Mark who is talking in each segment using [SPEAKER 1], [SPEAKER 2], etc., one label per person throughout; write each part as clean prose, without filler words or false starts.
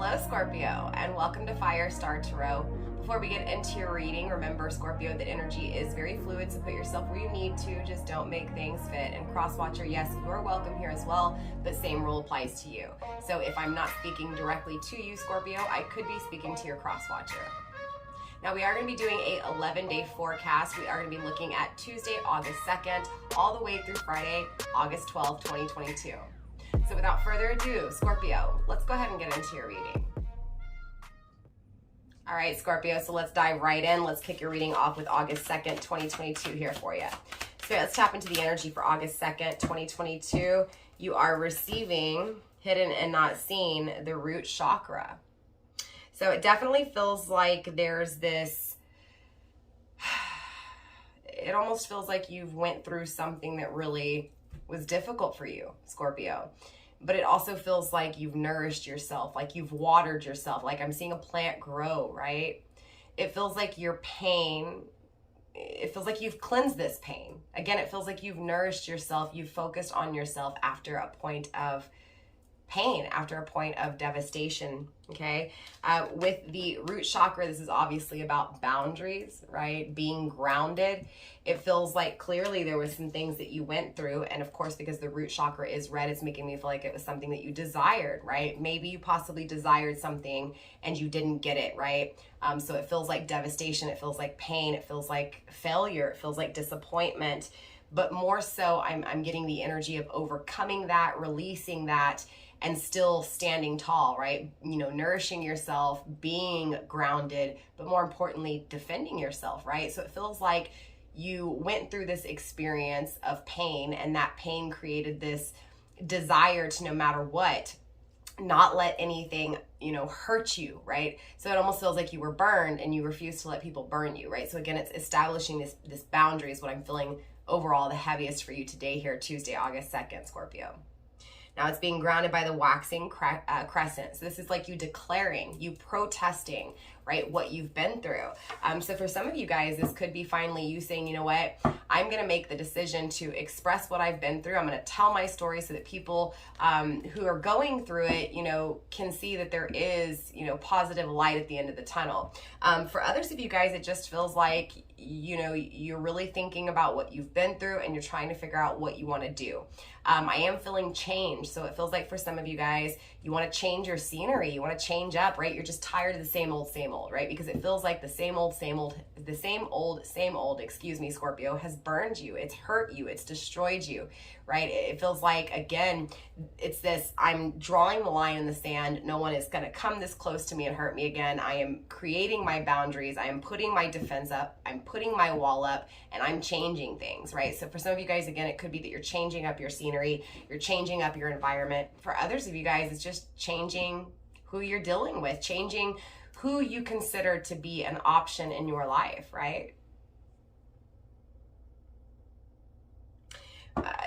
[SPEAKER 1] Hello Scorpio, and welcome to Firestarpassion Tarot. Before we get into your reading, remember Scorpio that energy is very fluid, so put yourself where you need to, just don't make things fit. And cross-watcher, yes, you're welcome here as well, but same rule applies to you. So if I'm not speaking directly to you, Scorpio, I could be speaking to your cross-watcher. Now we are going to be doing a 11-day forecast. We are going to be looking at Tuesday, August 2nd, all the way through Friday, August 12th, 2022. So without further ado, Scorpio, let's go ahead and get into your reading. All right, Scorpio, so let's dive right in. Let's kick your reading off with August 2nd, 2022 here for you. So let's tap into the energy for August 2nd, 2022. You are receiving, hidden and not seen, the root chakra. So it definitely feels like there's this, it almost feels like you've went through something that really was difficult for you, Scorpio. But it also feels like you've nourished yourself, like you've watered yourself, like I'm seeing a plant grow, right? It feels like your pain, it feels like you've cleansed this pain. Again, it feels like you've nourished yourself, you've focused on yourself after a point of pain, after a point of devastation, okay? With the root chakra, this is obviously about boundaries, right? Being grounded. It feels like clearly there was some things that you went through, and of course, because the root chakra is red, it's making me feel like it was something that you desired, right? Maybe you possibly desired something and you didn't get it, right? So it feels like devastation, it feels like pain, it feels like failure, it feels like disappointment, but more so, I'm getting the energy of overcoming that, releasing that, and still standing tall, right? You know, nourishing yourself, being grounded, but more importantly, defending yourself, right? So it feels like you went through this experience of pain, and that pain created this desire to, no matter what, not let anything, you know, hurt you, right? So it almost feels like you were burned and you refuse to let people burn you, right? So again, it's establishing this boundary is what I'm feeling overall the heaviest for you today here, Tuesday, August 2nd, Scorpio. Now it's being grounded by the waxing crescent. So this is like you declaring, you protesting, right, what you've been through. So for some of you guys, this could be finally you saying, you know what, I'm going to make the decision to express what I've been through. I'm going to tell my story so that people who are going through it, you know, can see that there is, you know, positive light at the end of the tunnel. For others of you guys, it just feels like, you know, you're really thinking about what you've been through and you're trying to figure out what you want to do. I am feeling change. So it feels like for some of you guys, you want to change your scenery. You want to change up, right? You're just tired of the same old, right? Because it feels like the same old, excuse me, Scorpio, has burned you. It's hurt you. It's destroyed you, right? It feels like, again, it's this, I'm drawing the line in the sand. No one is going to come this close to me and hurt me again. I am creating my boundaries. I am putting my defense up. I'm putting my wall up, and I'm changing things, right? So for some of you guys, again, it could be that you're changing up your scenery. You're changing up your environment. For others of you guys, it's just changing who you're dealing with, changing who you consider to be an option in your life, right?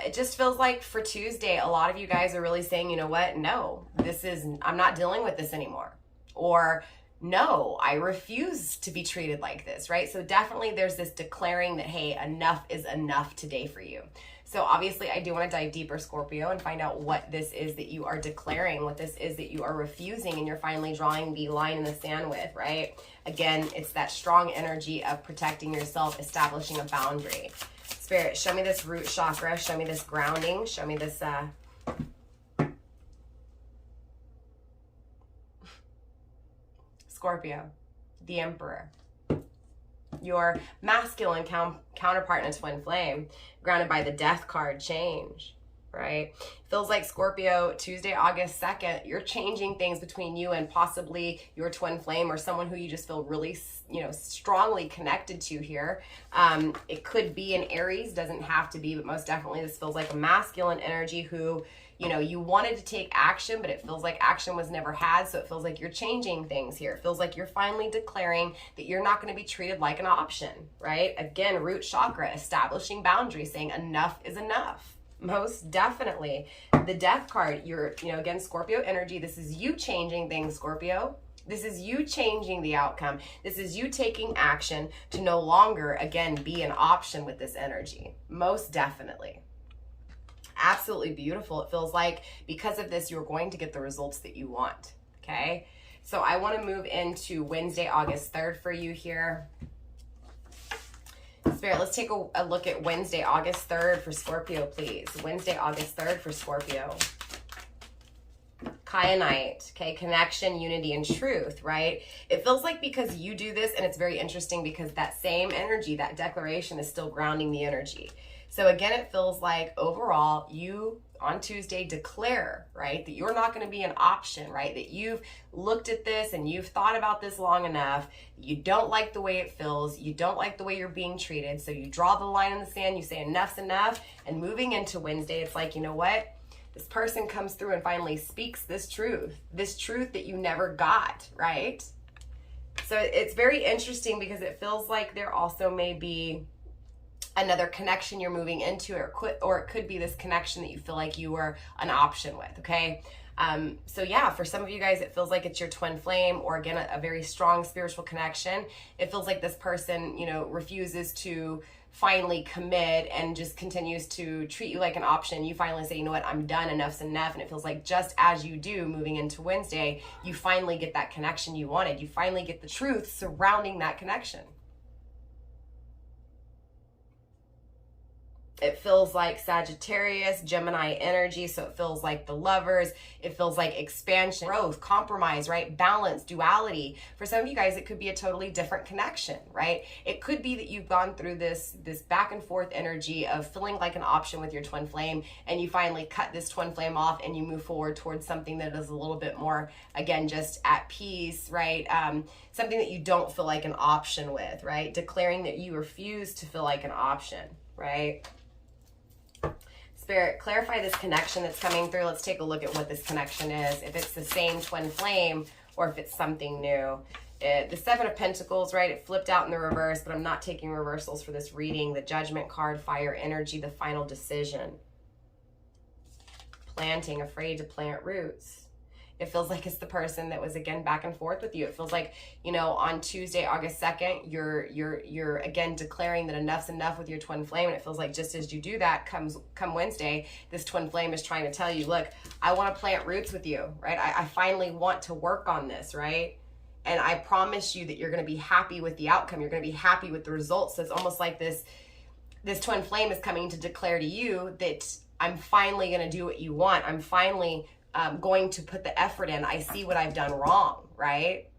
[SPEAKER 1] It just feels like for Tuesday, a lot of you guys are really saying, you know what? No, I'm not dealing with this anymore. Or no, I refuse to be treated like this, right? So definitely there's this declaring that, hey, enough is enough today for you. So obviously I do want to dive deeper, Scorpio, and find out what this is that you are declaring, what this is that you are refusing, and you're finally drawing the line in the sand with, right? Again, it's that strong energy of protecting yourself, establishing a boundary. Spirit, show me this root chakra, show me this grounding, show me this, Scorpio, the Emperor. Your masculine counterpart in a twin flame, grounded by the death card, change, right? Feels like Scorpio, Tuesday, August 2nd, you're changing things between you and possibly your twin flame or someone who you just feel really, you know, strongly connected to here. It could be an Aries, doesn't have to be, but most definitely this feels like a masculine energy who, you know, you wanted to take action, but it feels like action was never had. So it feels like you're changing things here. It feels like you're finally declaring that you're not going to be treated like an option, right? Again, root chakra, establishing boundaries, saying enough is enough. Most definitely. The death card, you're, you know, again, Scorpio energy. This is you changing things, Scorpio. This is you changing the outcome. This is you taking action to no longer, again, be an option with this energy. Most definitely. Absolutely beautiful. It feels like because of this, you're going to get the results that you want. Okay. So I want to move into Wednesday, August 3rd for you here. Spirit, let's take a look at Wednesday, August 3rd for Scorpio, please. Wednesday, August 3rd for Scorpio. Kyanite, okay, connection, unity, and truth, right? It feels like because you do this, and it's very interesting because that same energy, that declaration is still grounding the energy. So again, it feels like overall you on Tuesday declare, right, that you're not going to be an option, right? That you've looked at this and you've thought about this long enough. You don't like the way it feels. You don't like the way you're being treated. So you draw the line in the sand. You say enough's enough. And moving into Wednesday, it's like, you know what? This person comes through and finally speaks this truth that you never got, right? So it's very interesting because it feels like there also may be another connection you're moving into, or it could be this connection that you feel like you were an option with, okay? So yeah, for some of you guys, it feels like it's your twin flame, or again, a very strong spiritual connection. It feels like this person, you know, refuses to finally commit and just continues to treat you like an option. You finally say, you know what, I'm done, enough's enough. And it feels like just as you do moving into Wednesday, you finally get that connection you wanted. You finally get the truth surrounding that connection. It feels like Sagittarius, Gemini energy. So it feels like the Lovers. It feels like expansion, growth, compromise, right? Balance, duality. For some of you guys, it could be a totally different connection, right? It could be that you've gone through this back and forth energy of feeling like an option with your twin flame, and you finally cut this twin flame off and you move forward towards something that is a little bit more, again, just at peace, right? Something that you don't feel like an option with, right? Declaring that you refuse to feel like an option, right? Spirit, clarify this connection that's coming through. Let's take a look at what this connection is. If it's the same twin flame or if it's something new. The Seven of Pentacles, right? It flipped out in the reverse, but I'm not taking reversals for this reading. The Judgment card, fire energy, the final decision. Planting, afraid to plant roots. It feels like it's the person that was, again, back and forth with you. It feels like, you know, on Tuesday, August 2nd, you're again declaring that enough's enough with your twin flame. And it feels like just as you do that, come Wednesday, this twin flame is trying to tell you, look, I want to plant roots with you, right? I finally want to work on this, right? And I promise you that you're going to be happy with the outcome. You're going to be happy with the results. So it's almost like this twin flame is coming to declare to you that I'm finally going to do what you want. I'm finally going to put the effort in. I see what I've done wrong, right?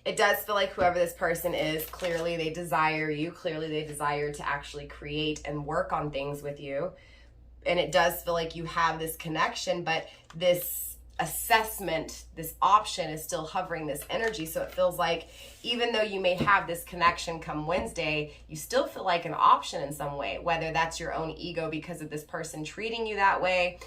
[SPEAKER 1] It does feel like whoever this person is, clearly they desire you. Clearly they desire to actually create and work on things with you. And it does feel like you have this connection, but this assessment, this option is still hovering this energy. So it feels like even though you may have this connection come Wednesday, you still feel like an option in some way, whether that's your own ego because of this person treating you that way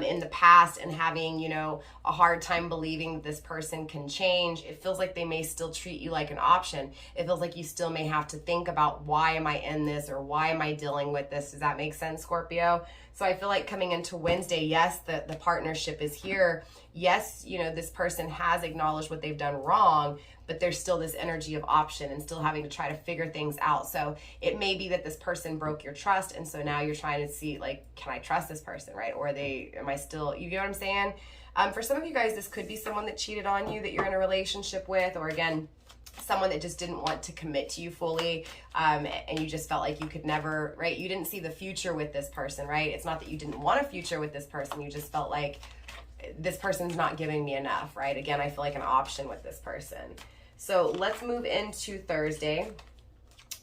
[SPEAKER 1] in the past and having, you know, a hard time believing that this person can change. It feels like they may still treat you like an option. It feels like you still may have to think about, why am I in this, or why am I dealing with this? Does that make sense, Scorpio? So I feel like coming into Wednesday, yes, the partnership is here. Yes, you know, this person has acknowledged what they've done wrong, but there's still this energy of option and still having to try to figure things out. So it may be that this person broke your trust, and so now you're trying to see, like, can I trust this person, right? Or am I still, you get what I'm saying? For some of you guys, this could be someone that cheated on you that you're in a relationship with, or again, someone that just didn't want to commit to you fully, and you just felt like you could never, right? You didn't see the future with this person, right? It's not that you didn't want a future with this person. You just felt like this person's not giving me enough, right? Again, I feel like an option with this person. So let's move into Thursday,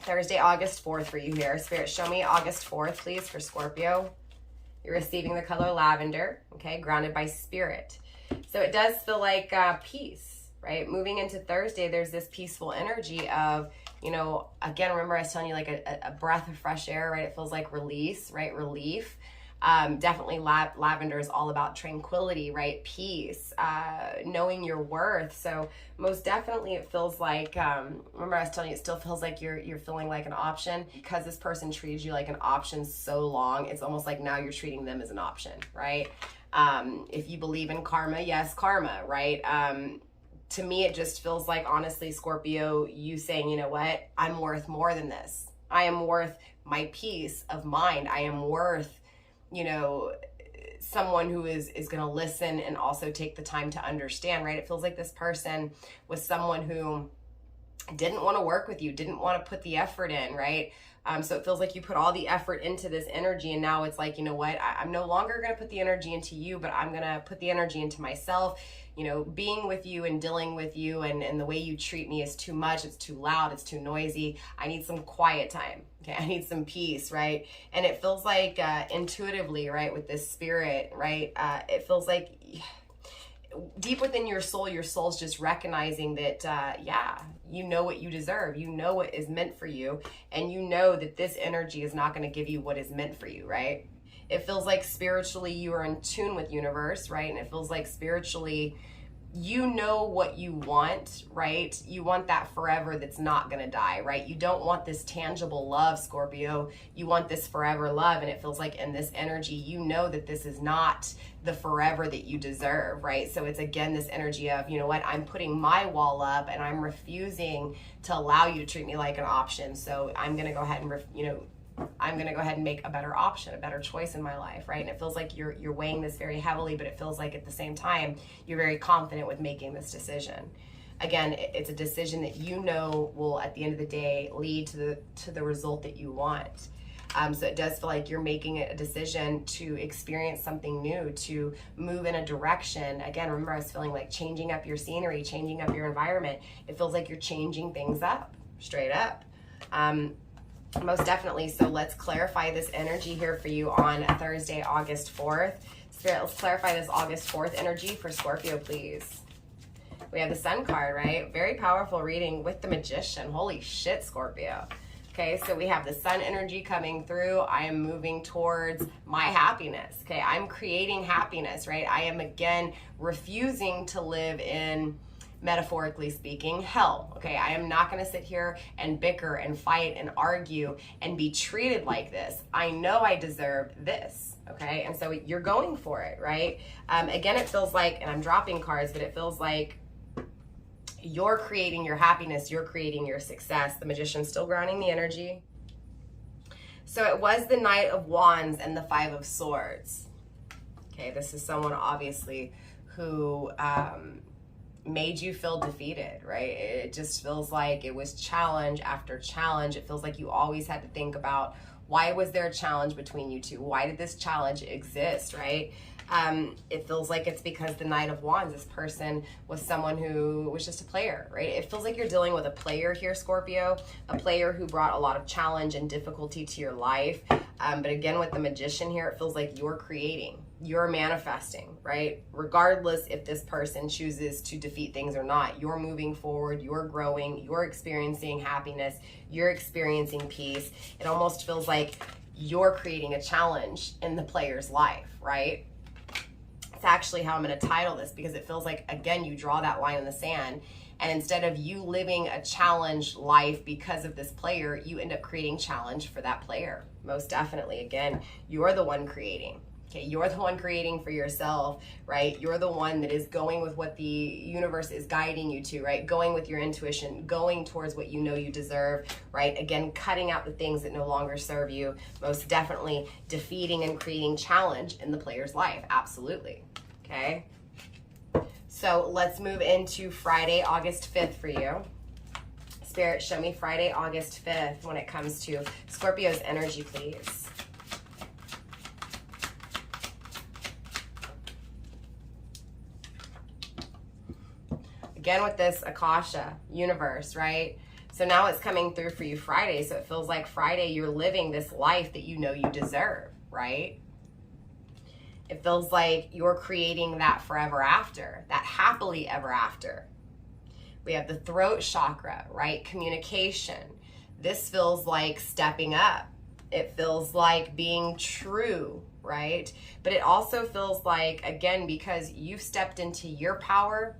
[SPEAKER 1] August 4th for you here. Spirit, show me August 4th, please, for Scorpio. You're receiving the color lavender, okay? Grounded by spirit. So it does feel like peace. Right? Moving into Thursday, there's this peaceful energy of, you know, again, remember I was telling you, like a breath of fresh air, right? It feels like release, right? Relief. Definitely lavender is all about tranquility, right? Peace, knowing your worth. So most definitely it feels like, remember I was telling you, it still feels like you're feeling like an option because this person treated you like an option so long. It's almost like now you're treating them as an option, right? If you believe in karma, yes, karma, right? To me, it just feels like, honestly, Scorpio, you saying, you know what, I'm worth more than this. I am worth my peace of mind. I am worth, you know, someone who is going to listen and also take the time to understand, right? It feels like this person was someone who didn't want to work with you, didn't want to put the effort in, right? So it feels like you put all the effort into this energy, and now it's like, you know what, I'm no longer going to put the energy into you, but I'm going to put the energy into myself. You know, being with you and dealing with you and the way you treat me is too much. It's too loud. It's too noisy. I need some quiet time. Okay. I need some peace. Right. And it feels like intuitively, right, with this spirit, right, it feels like deep within your soul's just recognizing that, yeah, you know what you deserve. You know what is meant for you. And you know that this energy is not going to give you what is meant for you, right? It feels like spiritually you are in tune with universe, right? And it feels like spiritually you know what you want, right? You want that forever that's not going to die, right? You don't want this tangible love, Scorpio. You want this forever love. And it feels like in this energy, you know that this is not the forever that you deserve, right? So it's again this energy of, you know what, I'm putting my wall up and I'm refusing to allow you to treat me like an option. So I'm going to go ahead and, I'm going to go ahead and make a better option, a better choice in my life, right? And it feels like you're weighing this very heavily, but it feels like at the same time, you're very confident with making this decision. Again, it's a decision that you know will, at the end of the day, lead to the result that you want. So it does feel like you're making a decision to experience something new, to move in a direction. Again, remember I was feeling like changing up your scenery, changing up your environment. It feels like you're changing things up, straight up. Most definitely. So let's clarify this energy here for you on Thursday, August 4th. Spirit, let's clarify this August 4th energy for Scorpio, please. We have the Sun card, right? Very powerful reading with the Magician. Holy shit, Scorpio. Okay, so we have the Sun energy coming through. I am moving towards my happiness. Okay, I'm creating happiness, right? I am, again, refusing to live in, metaphorically speaking, hell. Okay, I am not going to sit here and bicker and fight and argue and be treated like this. I know I deserve this. Okay, and so you're going for it, right? Again, it feels like, and I'm dropping cards, but it feels like you're creating your happiness, you're creating your success. The Magician's still grounding the energy. So it was the Knight of Wands and the Five of Swords. Okay, this is someone obviously who made you feel defeated, right? It just feels like it was challenge after challenge. It feels like you always had to think about, why was there a challenge between you two? Why did this challenge exist, right? It feels like it's because the Knight of Wands, this person was someone who was just a player, right? It feels like you're dealing with a player here, Scorpio, a player who brought a lot of challenge and difficulty to your life. But again, with the Magician here, it feels like you're creating, you're manifesting, right? Regardless if this person chooses to defeat things or not, you're moving forward, you're growing, you're experiencing happiness, you're experiencing peace. It almost feels like you're creating a challenge in the player's life, right? It's actually how I'm going to title this, because it feels like, again, you draw that line in the sand, and instead of you living a challenged life because of this player, you end up creating challenge for that player. Most definitely. Again, you're the one creating. Okay, you're the one creating for yourself, right? You're the one that is going with what the universe is guiding you to, right? Going with your intuition, going towards what you know you deserve, right? Again, cutting out the things that no longer serve you. Most definitely defeating and creating challenge in the player's life. Absolutely. Okay. So let's move into Friday, August 5th for you. Spirit, show me Friday, August 5th when it comes to Scorpio's energy, please. Again, with this Akasha universe, right? So now it's coming through for you Friday. So it feels like Friday you're living this life that you know you deserve, right? It feels like you're creating that forever after, that happily ever after. We have the throat chakra, right? Communication. This feels like stepping up. It feels like being true, right? But it also feels like, again, because you've stepped into your power,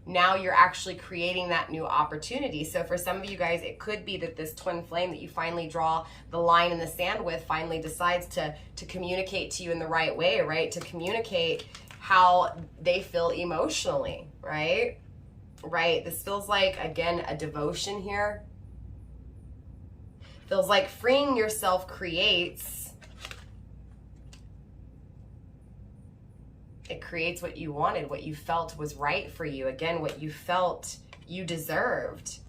[SPEAKER 1] now you're actually creating that new opportunity. So for some of you guys, it could be that this twin flame that you finally draw the line in the sand with finally decides to communicate to you in the right way, right? To communicate how they feel emotionally, right? Right. This feels like, again, a devotion here. Feels like freeing yourself creates It creates what you wanted, what you felt was right for you. Again, what you felt you deserved.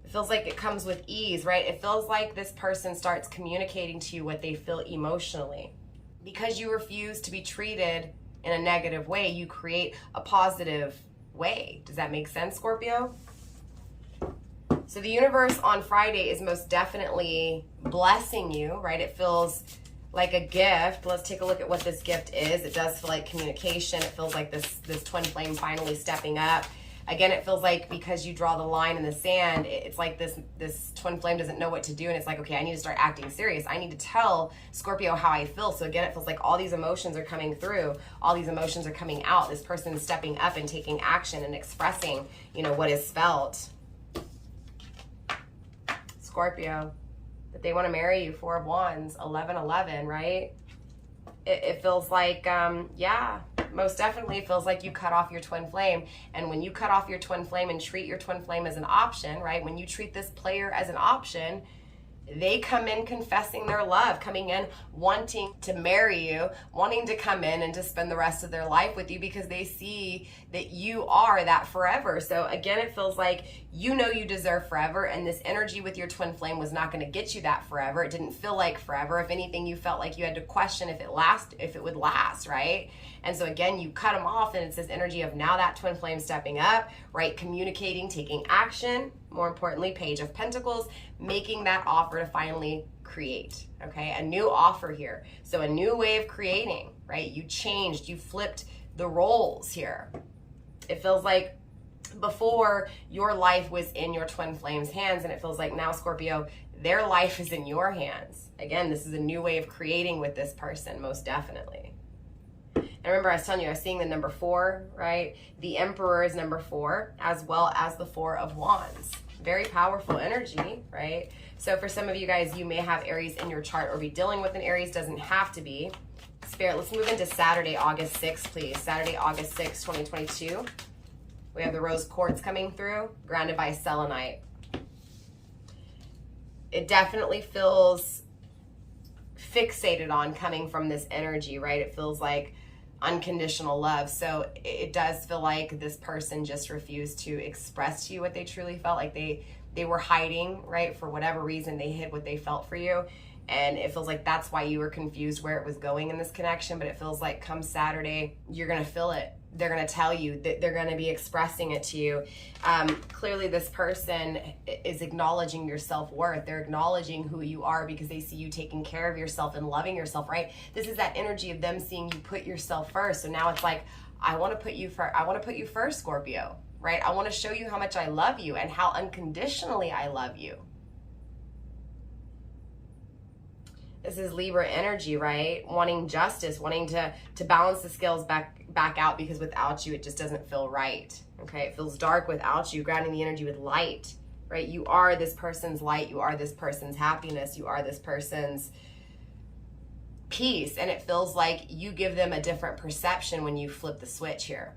[SPEAKER 1] It feels like it comes with ease, right? It feels like this person starts communicating to you what they feel emotionally. Because you refuse to be treated in a negative way, you create a positive way. Does that make sense, Scorpio? So the universe on Friday is most definitely blessing you, right? It feels like a gift. Let's take a look at what this gift is. It does feel like communication. It feels like this twin flame finally stepping up. Again, it feels like because you draw the line in the sand, it's like this twin flame doesn't know what to do. And it's like, okay, I need to start acting serious. I need to tell Scorpio how I feel. So again, it feels like all these emotions are coming through. All these emotions are coming out. This person is stepping up and taking action and expressing, you know, what is felt. Scorpio, that they want to marry you. 4 of Wands, 11-11, right? It feels like, yeah, most definitely feels like you cut off your twin flame. And when you cut off your twin flame and treat your twin flame as an option, right? When you treat this player as an option, they come in confessing their love, coming in wanting to marry you, wanting to come in and to spend the rest of their life with you because they see that you are that forever. So again, it feels like you know you deserve forever, and this energy with your twin flame was not going to get you that forever. It didn't feel like forever. If anything, you felt like you had to question if it would last, right? And so again, you cut them off, and it's this energy of now that twin flame stepping up, right? Communicating, taking action. More importantly, Page of Pentacles, making that offer to finally create, okay? A new offer here. So a new way of creating, right? You changed, you flipped the roles here. It feels like before your life was in your twin flame's hands, and it feels like now, Scorpio, their life is in your hands. Again, this is a new way of creating with this person, most definitely. And remember, I was telling you, I was seeing the number 4, right? The Emperor is number 4, as well as the 4 of Wands. Very powerful energy, right? So for some of you guys, you may have Aries in your chart or be dealing with an Aries. Doesn't have to be. Spirit, let's move into Saturday, August 6th, please. Saturday, August 6th, 2022. We have the Rose Quartz coming through, grounded by selenite. It definitely feels fixated on coming from this energy, right? It feels like unconditional love. So it does feel like this person just refused to express to you what they truly felt. Like they were hiding, right? For whatever reason, they hid what they felt for you. And it feels like that's why you were confused where it was going in this connection. But it feels like come Saturday, you're going to feel it. They're going to tell you that they're going to be expressing it to you. Clearly, this person is acknowledging your self-worth. They're acknowledging who you are because they see you taking care of yourself and loving yourself, right? This is that energy of them seeing you put yourself first. So now it's like, I want to put you first, Scorpio, right? I want to show you how much I love you and how unconditionally I love you. This is Libra energy, right? Wanting justice, wanting to balance the scales back out, because without you, it just doesn't feel right, okay? It feels dark without you, grounding the energy with light, right? You are this person's light. You are this person's happiness. You are this person's peace. And it feels like you give them a different perception when you flip the switch here,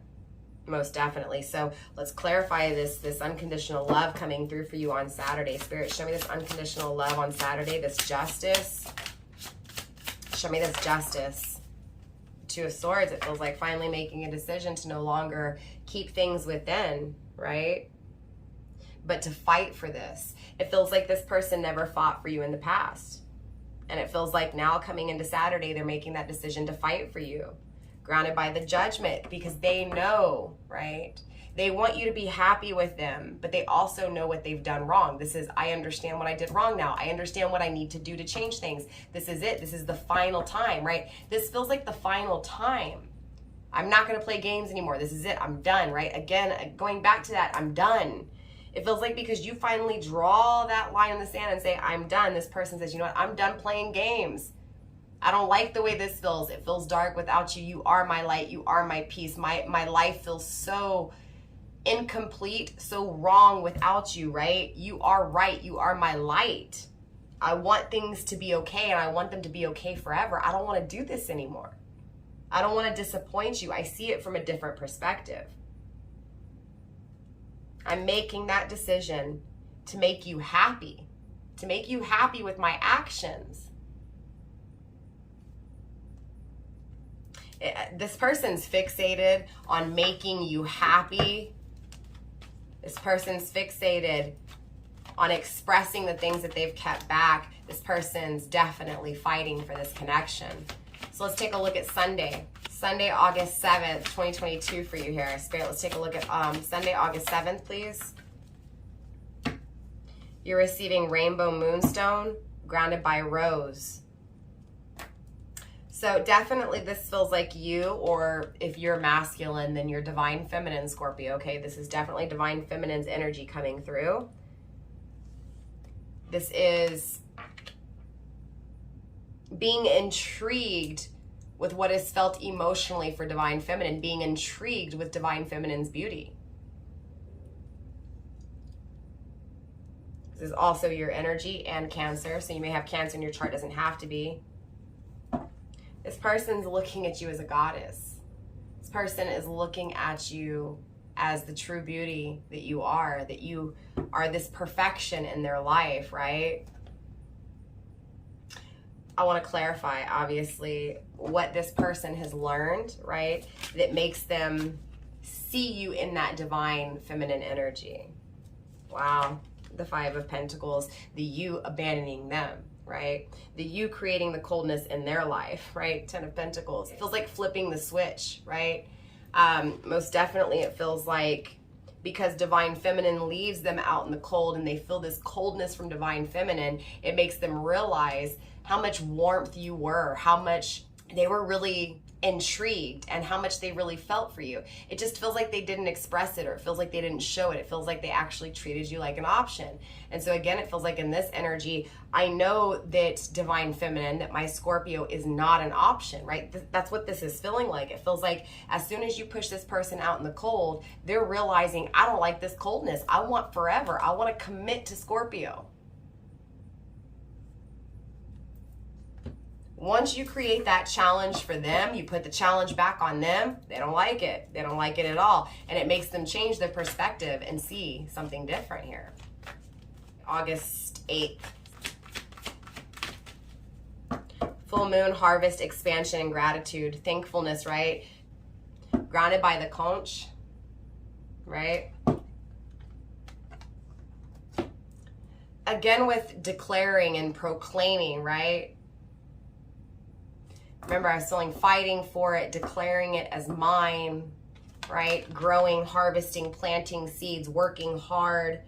[SPEAKER 1] most definitely. So let's clarify this unconditional love coming through for you on Saturday. Spirit, show me this unconditional love on Saturday, this justice. Show me this justice. 2 of Swords, it feels like finally making a decision to no longer keep things within, right? But to fight for this. It feels like this person never fought for you in the past. And it feels like now coming into Saturday, they're making that decision to fight for you. Grounded by the Judgment, because they know, right? They want you to be happy with them, but they also know what they've done wrong. This is, I understand what I did wrong now. I understand what I need to do to change things. This is it. This is the final time, right? This feels like the final time. I'm not going to play games anymore. This is it. I'm done, right? Again, going back to that, I'm done. It feels like because you finally draw that line in the sand and say, I'm done, this person says, you know what? I'm done playing games. I don't like the way this feels. It feels dark without you. You are my light. You are my peace. My life feels so incomplete, so wrong without you, right? You are right. You are my light. I want things to be okay, and I want them to be okay forever. I don't want to do this anymore. I don't want to disappoint you. I see it from a different perspective. I'm making that decision to make you happy with my actions. This person's fixated on making you happy. This person's fixated on expressing the things that they've kept back. This person's definitely fighting for this connection. So let's take a look at Sunday. Sunday, August 7th, 2022 for you here. Spirit, let's take a look at Sunday, August 7th, please. You're receiving Rainbow Moonstone, grounded by Rose. So definitely this feels like you, or if you're masculine, then you're Divine Feminine, Scorpio, okay? This is definitely Divine Feminine's energy coming through. This is being intrigued with what is felt emotionally for Divine Feminine, being intrigued with Divine Feminine's beauty. This is also your energy and Cancer, so you may have Cancer in your chart, doesn't have to be. This person's looking at you as a goddess. This person is looking at you as the true beauty that you are this perfection in their life, right? I want to clarify, obviously, what this person has learned, right? That makes them see you in that Divine Feminine energy. Wow. The Five of Pentacles, the you abandoning them, right? The you creating the coldness in their life, right? Ten of Pentacles. It feels like flipping the switch, right? Most definitely it feels like, because Divine Feminine leaves them out in the cold and they feel this coldness from Divine Feminine, it makes them realize how much warmth you were, how much they were really intrigued, and how much they really felt for you. It just feels like they didn't express it, or it feels like they didn't show it. It feels like they actually treated you like an option. And so again, it feels like in this energy, I know that Divine Feminine, that my Scorpio is not an option, right? That's what this is feeling like. It feels like as soon as you push this person out in the cold, they're realizing, I don't like this coldness. I want forever. I want to commit to Scorpio. Once you create that challenge for them, you put the challenge back on them, they don't like it. They don't like it at all. And it makes them change their perspective and see something different here. August 8th. Full moon, harvest, expansion, and gratitude. Thankfulness, right? Grounded by the conch, right? Again, with declaring and proclaiming, right? Remember, I was feeling fighting for it, declaring it as mine, right? Growing, harvesting, planting seeds, working hard.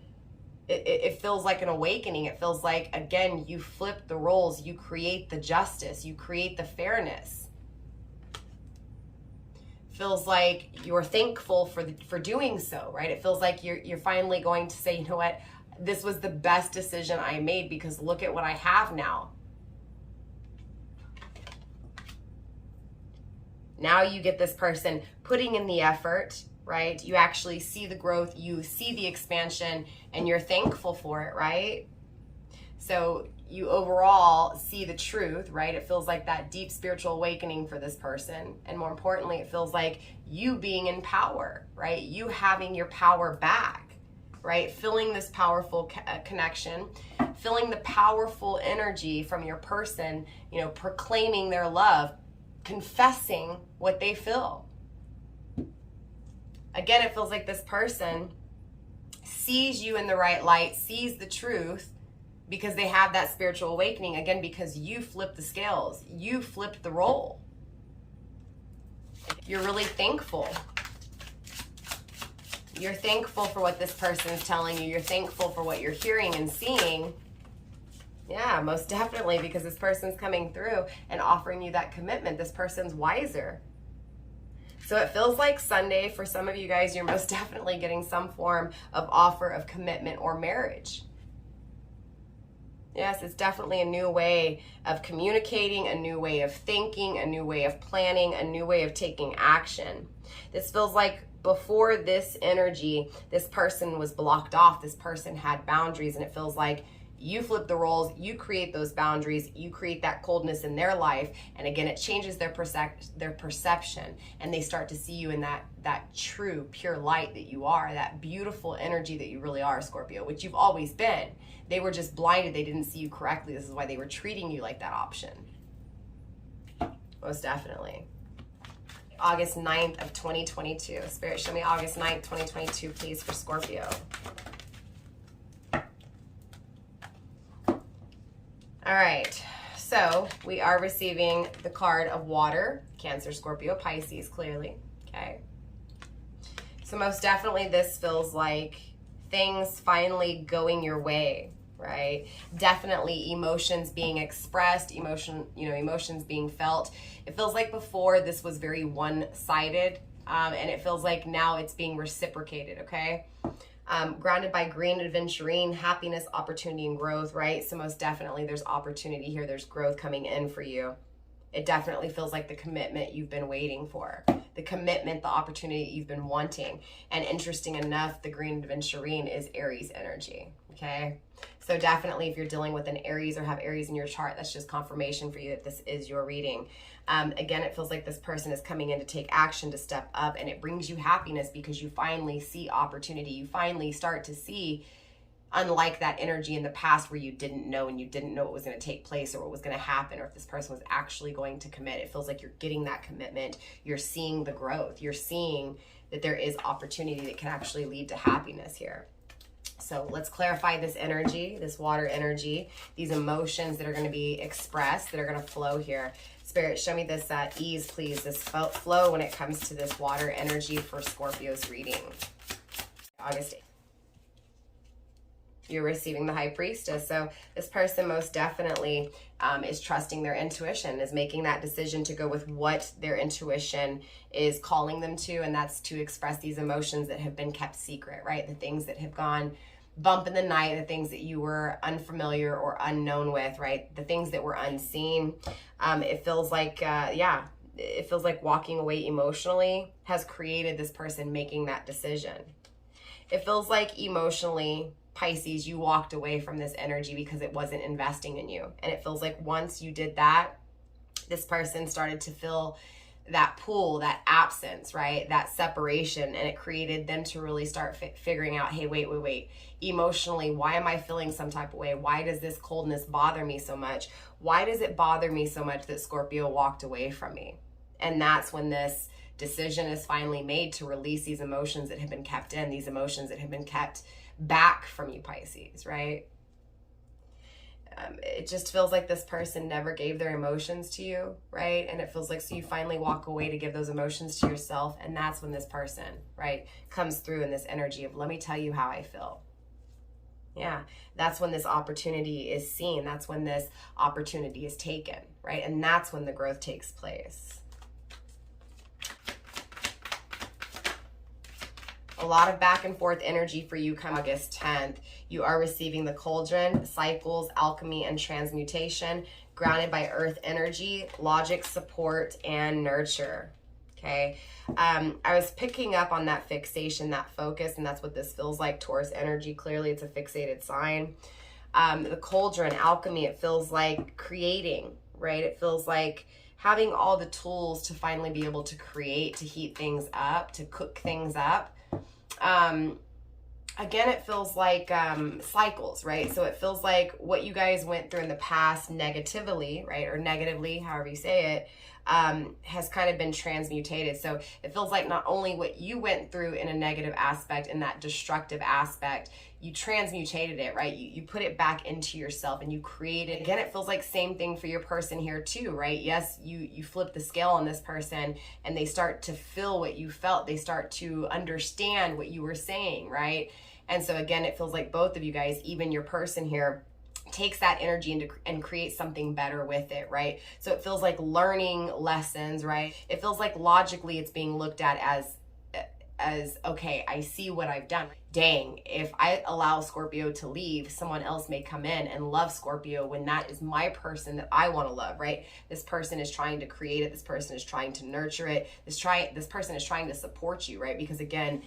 [SPEAKER 1] It feels like an awakening. It feels like, again, you flip the roles. You create the justice. You create the fairness. Feels like you're thankful for doing so, right? It feels like you're finally going to say, you know what? This was the best decision I made, because look at what I have now. Now you get this person putting in the effort, right? You actually see the growth, you see the expansion, and you're thankful for it, right? So you overall see the truth, right? It feels like that deep spiritual awakening for this person. And more importantly, it feels like you being in power, right? You having your power back, right? Feeling this powerful connection, feeling the powerful energy from your person, you know, proclaiming their love, confessing what they feel. Again, it feels like this person sees you in the right light, sees the truth, because they have that spiritual awakening. Again, because you flipped the scales, you flipped the role. You're really thankful. You're thankful for what this person is telling you. You're thankful for what you're hearing and seeing. Yeah, most definitely, because this person's coming through and offering you that commitment. This person's wiser. So it feels like Sunday, for some of you guys, you're most definitely getting some form of offer of commitment or marriage. Yes, it's definitely a new way of communicating, a new way of thinking, a new way of planning, a new way of taking action. This feels like before this energy, this person was blocked off. This person had boundaries, and it feels like you flip the roles, you create those boundaries, you create that coldness in their life, and again, it changes their perception, and they start to see you in that true, pure light that you are, that beautiful energy that you really are, Scorpio, which you've always been. They were just blinded. They didn't see you correctly. This is why they were treating you like that option. Most definitely. August 9th of 2022. Spirit, show me August 9th, 2022, please, for Scorpio. All right, so we are receiving the card of water, Cancer, Scorpio, Pisces, clearly, okay? So most definitely this feels like things finally going your way, right? Definitely emotions being expressed, emotions being felt. It feels like before this was very one-sided, and it feels like now it's being reciprocated, okay? Grounded by green, adventuring, happiness, opportunity, and growth, right? So most definitely there's opportunity here. There's growth coming in for you. It definitely feels like the commitment you've been waiting for. The commitment, the opportunity you've been wanting. And interesting enough, the green adventuring is Aries energy, okay? So definitely if you're dealing with an Aries or have Aries in your chart, that's just confirmation for you that this is your reading. Again, it feels like this person is coming in to take action, to step up, and it brings you happiness because you finally see opportunity. You finally start to see, unlike that energy in the past where you didn't know and you didn't know what was going to take place or what was going to happen or if this person was actually going to commit. It feels like you're getting that commitment. You're seeing the growth. You're seeing that there is opportunity that can actually lead to happiness here. So let's clarify this energy, this water energy, these emotions that are going to be expressed, that are going to flow here. Spirit, show me this ease, please, this flow when it comes to this water energy for Scorpio's reading. August 8th. You're receiving the High Priestess. So this person most definitely is trusting their intuition, is making that decision to go with what their intuition is calling them to, and that's to express these emotions that have been kept secret, right? The things that have gone bump in the night, the things that you were unfamiliar or unknown with, right? The things that were unseen. It feels like, it feels like walking away emotionally has created this person making that decision. It feels like emotionally, Pisces, you walked away from this energy because it wasn't investing in you. And it feels like once you did that, this person started to feel that pull, that absence, right? That separation. And it created them to really start figuring out, hey, wait. Emotionally, why am I feeling some type of way? Why does this coldness bother me so much? Why does it bother me so much that Scorpio walked away from me? And that's when this decision is finally made to release these emotions that have been kept in, these emotions that have been kept back from you, Pisces, right? It just feels like this person never gave their emotions to you, right? And it feels like, so you finally walk away to give those emotions to yourself, and that's when this person, right, comes through in this energy of, let me tell you how I feel. Yeah, that's when this opportunity is seen. That's when this opportunity is taken, right? And that's when the growth takes place. A lot of back and forth energy for you come August 10th. You are receiving the cauldron, cycles, alchemy, and transmutation, grounded by earth energy, logic, support, and nurture. Okay. I was picking up on that fixation, that focus, and that's what this feels like. Taurus energy, clearly it's a fixated sign. The cauldron, alchemy, it feels like creating, right? It feels like having all the tools to finally be able to create, to heat things up, to cook things up. Again, it feels like cycles, right? So it feels like what you guys went through in the past negatively, right? Or negatively, however you say it, has kind of been transmutated. So it feels like not only what you went through in a negative aspect, in that destructive aspect, you transmutated it, right? You put it back into yourself and you created. Again, it feels like same thing for your person here too, right? Yes, you flip the scale on this person and they start to feel what you felt. They start to understand what you were saying, right? And so again, it feels like both of you guys, even your person here, takes that energy and creates something better with it, right? So it feels like learning lessons, right? It feels like logically it's being looked at as okay, I see what I've done. Dang, if I allow Scorpio to leave, someone else may come in and love Scorpio when that is my person that I want to love, right? This person is trying to create it. This person is trying to nurture it. This person is trying to support you, right? Because again,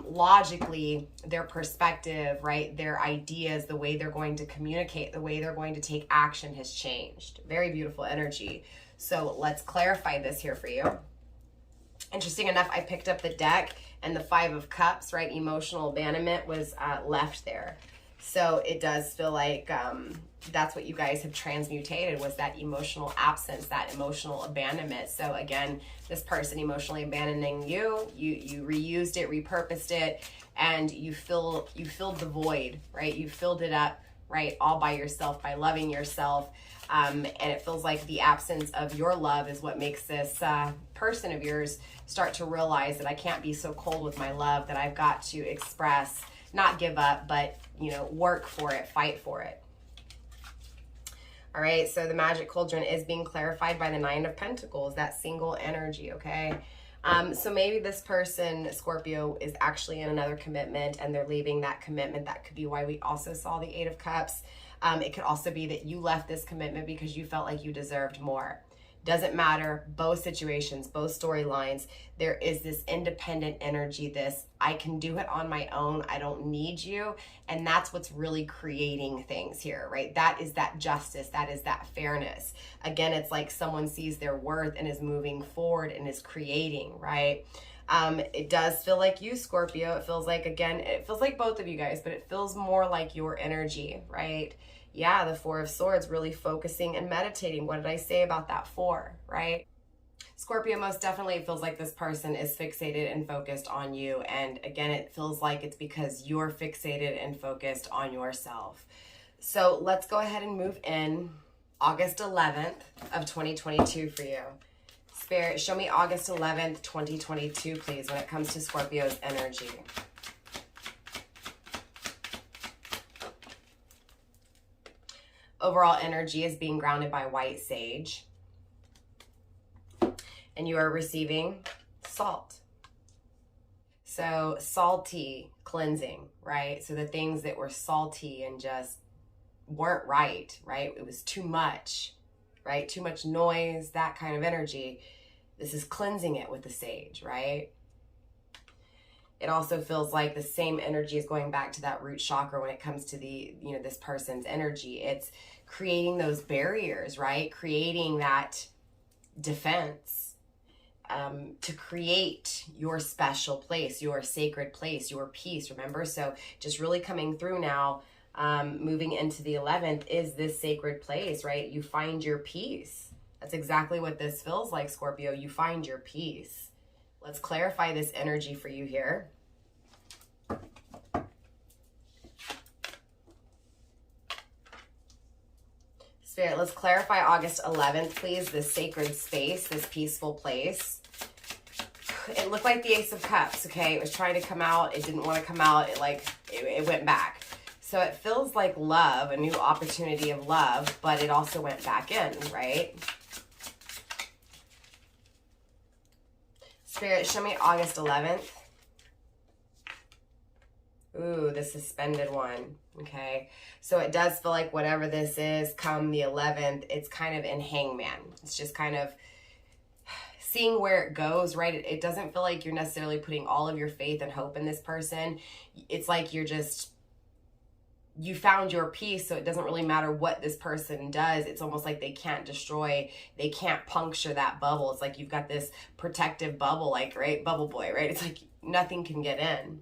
[SPEAKER 1] logically, their perspective, right? Their ideas, the way they're going to communicate, the way they're going to take action has changed. Very beautiful energy. So let's clarify this here for you. Interesting enough, I picked up the deck and the 5 of Cups, right? Emotional abandonment was left there. So it does feel like that's what you guys have transmutated, was that emotional absence, that emotional abandonment. So again, this person emotionally abandoning you, you reused it, repurposed it, and you filled the void, right? You filled it up, right? All by yourself, by loving yourself. And it feels like the absence of your love is what makes this person of yours start to realize that I can't be so cold with my love, that I've got to express, not give up, but, you know, work for it, fight for it. All right, so the magic cauldron is being clarified by the Nine of Pentacles, that single energy, okay? So maybe this person, Scorpio, is actually in another commitment and they're leaving that commitment. That could be why we also saw the Eight of Cups. It could also be that you left this commitment because you felt like you deserved more. Doesn't matter, both situations, both storylines, there is this independent energy, this I can do it on my own, I don't need you, and that's what's really creating things here, right? That is that justice, that is that fairness. Again, it's like someone sees their worth and is moving forward and is creating, right? It does feel like you, Scorpio. It feels like, again, it feels like both of you guys, but it feels more like your energy, right? Yeah, the Four of Swords, really focusing and meditating. What did I say about that four, right? Scorpio, most definitely feels like this person is fixated and focused on you. And again, it feels like it's because you're fixated and focused on yourself. So let's go ahead and move in August 11th of 2022 for you. Spirit, show me August 11th, 2022, please, when it comes to Scorpio's energy. Overall energy is being grounded by white sage. And you are receiving salt. So salty cleansing, right? So the things that were salty and just weren't right? It was too much, right? Too much noise, that kind of energy. This is cleansing it with the sage, right? It also feels like the same energy is going back to that root chakra when it comes to the, you know, this person's energy. It's creating those barriers, right? Creating that defense to create your special place, your sacred place, your peace, remember? So just really coming through now, moving into the 11th is this sacred place, right? You find your peace. That's exactly what this feels like, Scorpio. You find your peace. Let's clarify this energy for you here. Spirit, let's clarify August 11th, please. This sacred space, this peaceful place. It looked like the Ace of Cups, okay? It was trying to come out. It didn't want to come out. It went back. So it feels like love, a new opportunity of love, but it also went back in, right? Spirit, show me August 11th. Ooh, the suspended one, okay? So it does feel like whatever this is, come the 11th, it's kind of in hangman. It's just kind of seeing where it goes, right? It doesn't feel like you're necessarily putting all of your faith and hope in this person. It's like you found your peace, so it doesn't really matter what this person does. It's almost like they can't destroy, they can't puncture that bubble. It's like you've got this protective bubble, like, right? Bubble boy, right? It's like nothing can get in.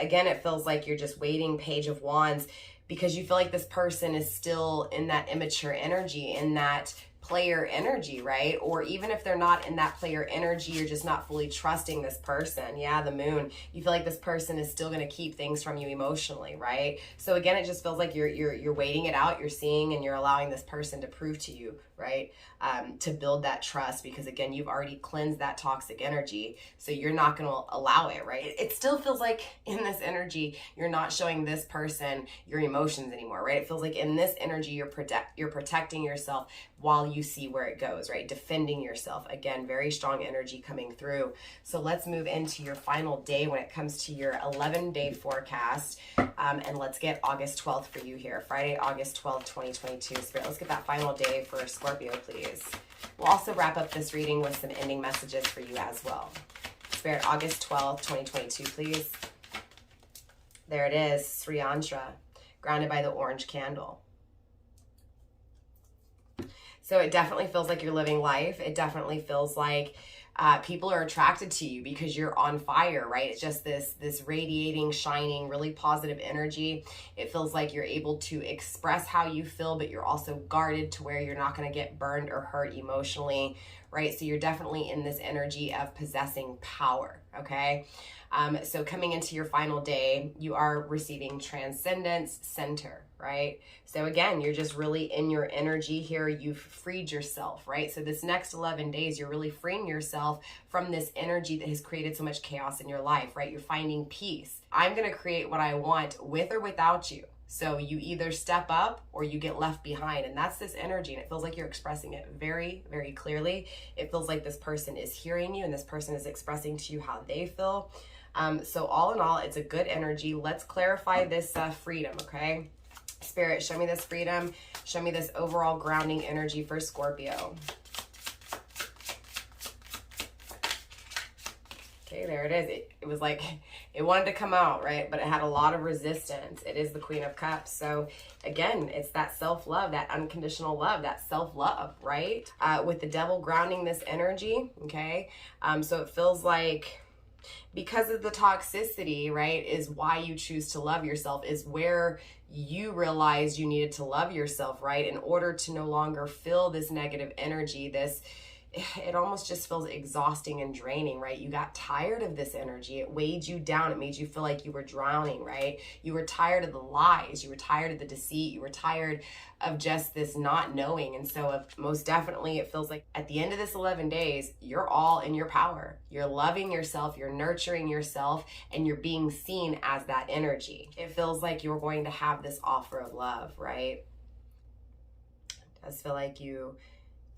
[SPEAKER 1] Again, it feels like you're just waiting, Page of Wands, because you feel like this person is still in that immature energy, in that player energy, right? Or even if they're not in that player energy, you're just not fully trusting this person. Yeah, the Moon. You feel like this person is still going to keep things from you emotionally, right? So again, it just feels like you're waiting it out, you're seeing, and you're allowing this person to prove to you, right? To build that trust, because again, you've already cleansed that toxic energy, so you're not going to allow it, right? It still feels like in this energy, you're not showing this person your emotions anymore, right? It feels like in this energy, you're protecting yourself while you see where it goes, right? Defending yourself. Again, very strong energy coming through. So let's move into your final day when it comes to your 11-day forecast. And let's get August 12th for you here. Friday, August 12th, 2022. Spirit, let's get that final day for Scorpio, please. We'll also wrap up this reading with some ending messages for you as well. Spirit, August 12th, 2022, please. There it is, Sri Yantra, grounded by the orange candle. So it definitely feels like you're living life. It definitely feels like People are attracted to you because you're on fire, right? It's just this radiating, shining, really positive energy. It feels like you're able to express how you feel, but you're also guarded to where you're not going to get burned or hurt emotionally, right? So you're definitely in this energy of possessing power, okay? So coming into your final day, you are receiving transcendence center, right? So again, you're just really in your energy here. You've freed yourself, right? So this next 11 days, you're really freeing yourself from this energy that has created so much chaos in your life, right? You're finding peace. I'm going to create what I want with or without you. So you either step up or you get left behind. And that's this energy. And it feels like you're expressing it very, very clearly. It feels like this person is hearing you and this person is expressing to you how they feel. So all in all, it's a good energy. Let's clarify this freedom, okay? Spirit, show me this freedom. Show me this overall grounding energy for Scorpio. Okay, there it is. It was like, it wanted to come out, right? But it had a lot of resistance. It is the Queen of Cups. So again, it's that self-love, that unconditional love, that self-love, right? With the Devil grounding this energy, okay? So it feels like, because of the toxicity, right, is why you choose to love yourself, is where you realized you needed to love yourself, right, in order to no longer feel this negative energy, it almost just feels exhausting and draining, right? You got tired of this energy. It weighed you down. It made you feel like you were drowning, right? You were tired of the lies. You were tired of the deceit. You were tired of just this not knowing. And so most definitely, it feels like at the end of this 11 days, you're all in your power. You're loving yourself. You're nurturing yourself, and you're being seen as that energy. It feels like you're going to have this offer of love, right? It does feel like you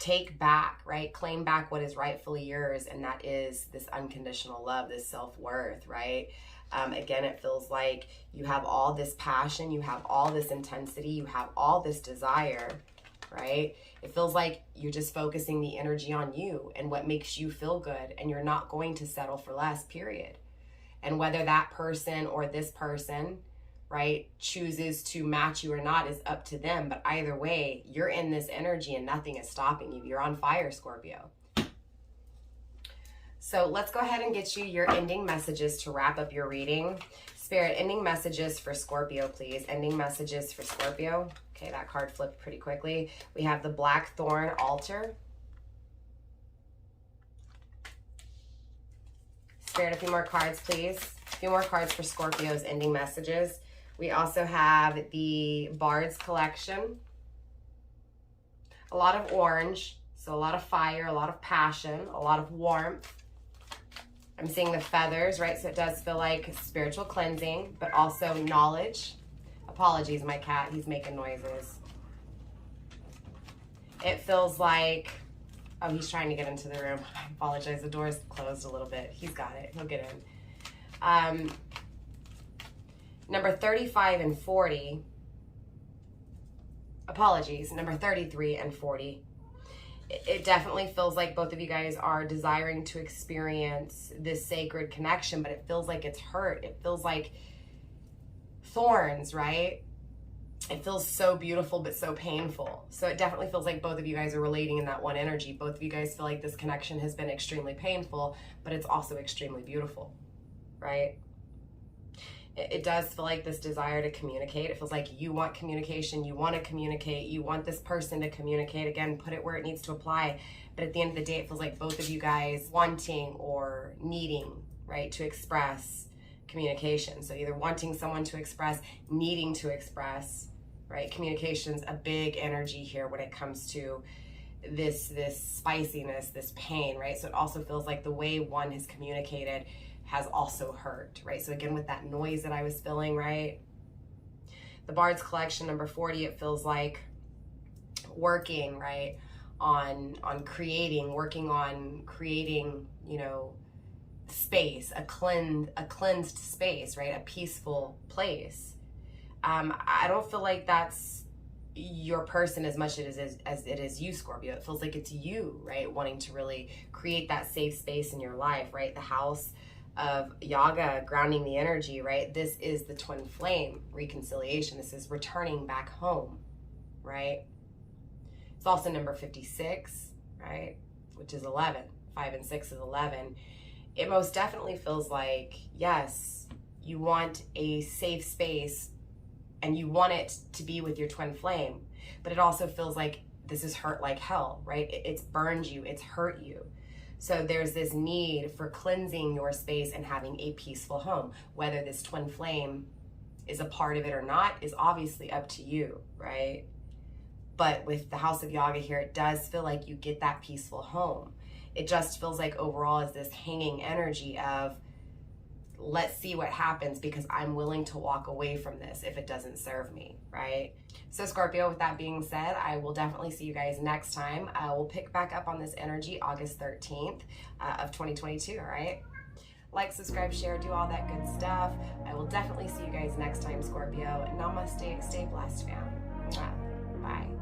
[SPEAKER 1] take back, right? Claim back what is rightfully yours, and that is this unconditional love, this self-worth, right? Again, it feels like you have all this passion, you have all this intensity, you have all this desire, right? It feels like you're just focusing the energy on you and what makes you feel good, and you're not going to settle for less, period. And whether that person or this person, right, chooses to match you or not is up to them. But either way, you're in this energy and nothing is stopping you. You're on fire, Scorpio. So let's go ahead and get you your ending messages to wrap up your reading. Spirit, ending messages for Scorpio, please. Ending messages for Scorpio. Okay, that card flipped pretty quickly. We have the Blackthorn Altar. Spirit, a few more cards, please. A few more cards for Scorpio's ending messages. We also have the Bard's Collection. A lot of orange, so a lot of fire, a lot of passion, a lot of warmth. I'm seeing the feathers, right? So it does feel like spiritual cleansing, but also knowledge. Apologies, my cat, he's making noises. It feels like, oh, he's trying to get into the room. I apologize, the door's closed a little bit. He's got it, he'll get in. Number 35 and 40, apologies, number 33 and 40. It definitely feels like both of you guys are desiring to experience this sacred connection, but it feels like it's hurt. It feels like thorns, right? It feels so beautiful, but so painful. So it definitely feels like both of you guys are relating in that one energy. Both of you guys feel like this connection has been extremely painful, but it's also extremely beautiful, right? It does feel like this desire to communicate. It feels like you want communication, you want to communicate, you want this person to communicate. Again, put it where it needs to apply. But at the end of the day, it feels like both of you guys wanting or needing, right, to express communication. So either wanting someone to express, needing to express, right? Communication's a big energy here when it comes to this spiciness, this pain, right? So it also feels like the way one has communicated has also hurt, right? So again, with that noise that I was feeling, right? The Bard's Collection, number 40, it feels like working, right, on creating, you know, space, a cleansed space, right? A peaceful place. I don't feel like that's your person as much as it is you, Scorpio. It feels like it's you, right? Wanting to really create that safe space in your life, right? The house of Yaga, grounding the energy, right? This is the twin flame reconciliation. This is returning back home, right? It's also number 56, right? Which is 11. 5 and 6 is 11. It most definitely feels like, yes, you want a safe space and you want it to be with your twin flame, but it also feels like this is hurt like hell, right? It's burned you, it's hurt you. So there's this need for cleansing your space and having a peaceful home. Whether this twin flame is a part of it or not is obviously up to you, right? But with the House of Yaga here, it does feel like you get that peaceful home. It just feels like overall is this hanging energy of, let's see what happens, because I'm willing to walk away from this if it doesn't serve me, right? So Scorpio, with that being said, I will definitely see you guys next time. We'll pick back up on this energy August 13th of 2022, all right? Like, subscribe, share, do all that good stuff. I will definitely see you guys next time, Scorpio. Namaste, stay blessed, fam. Bye.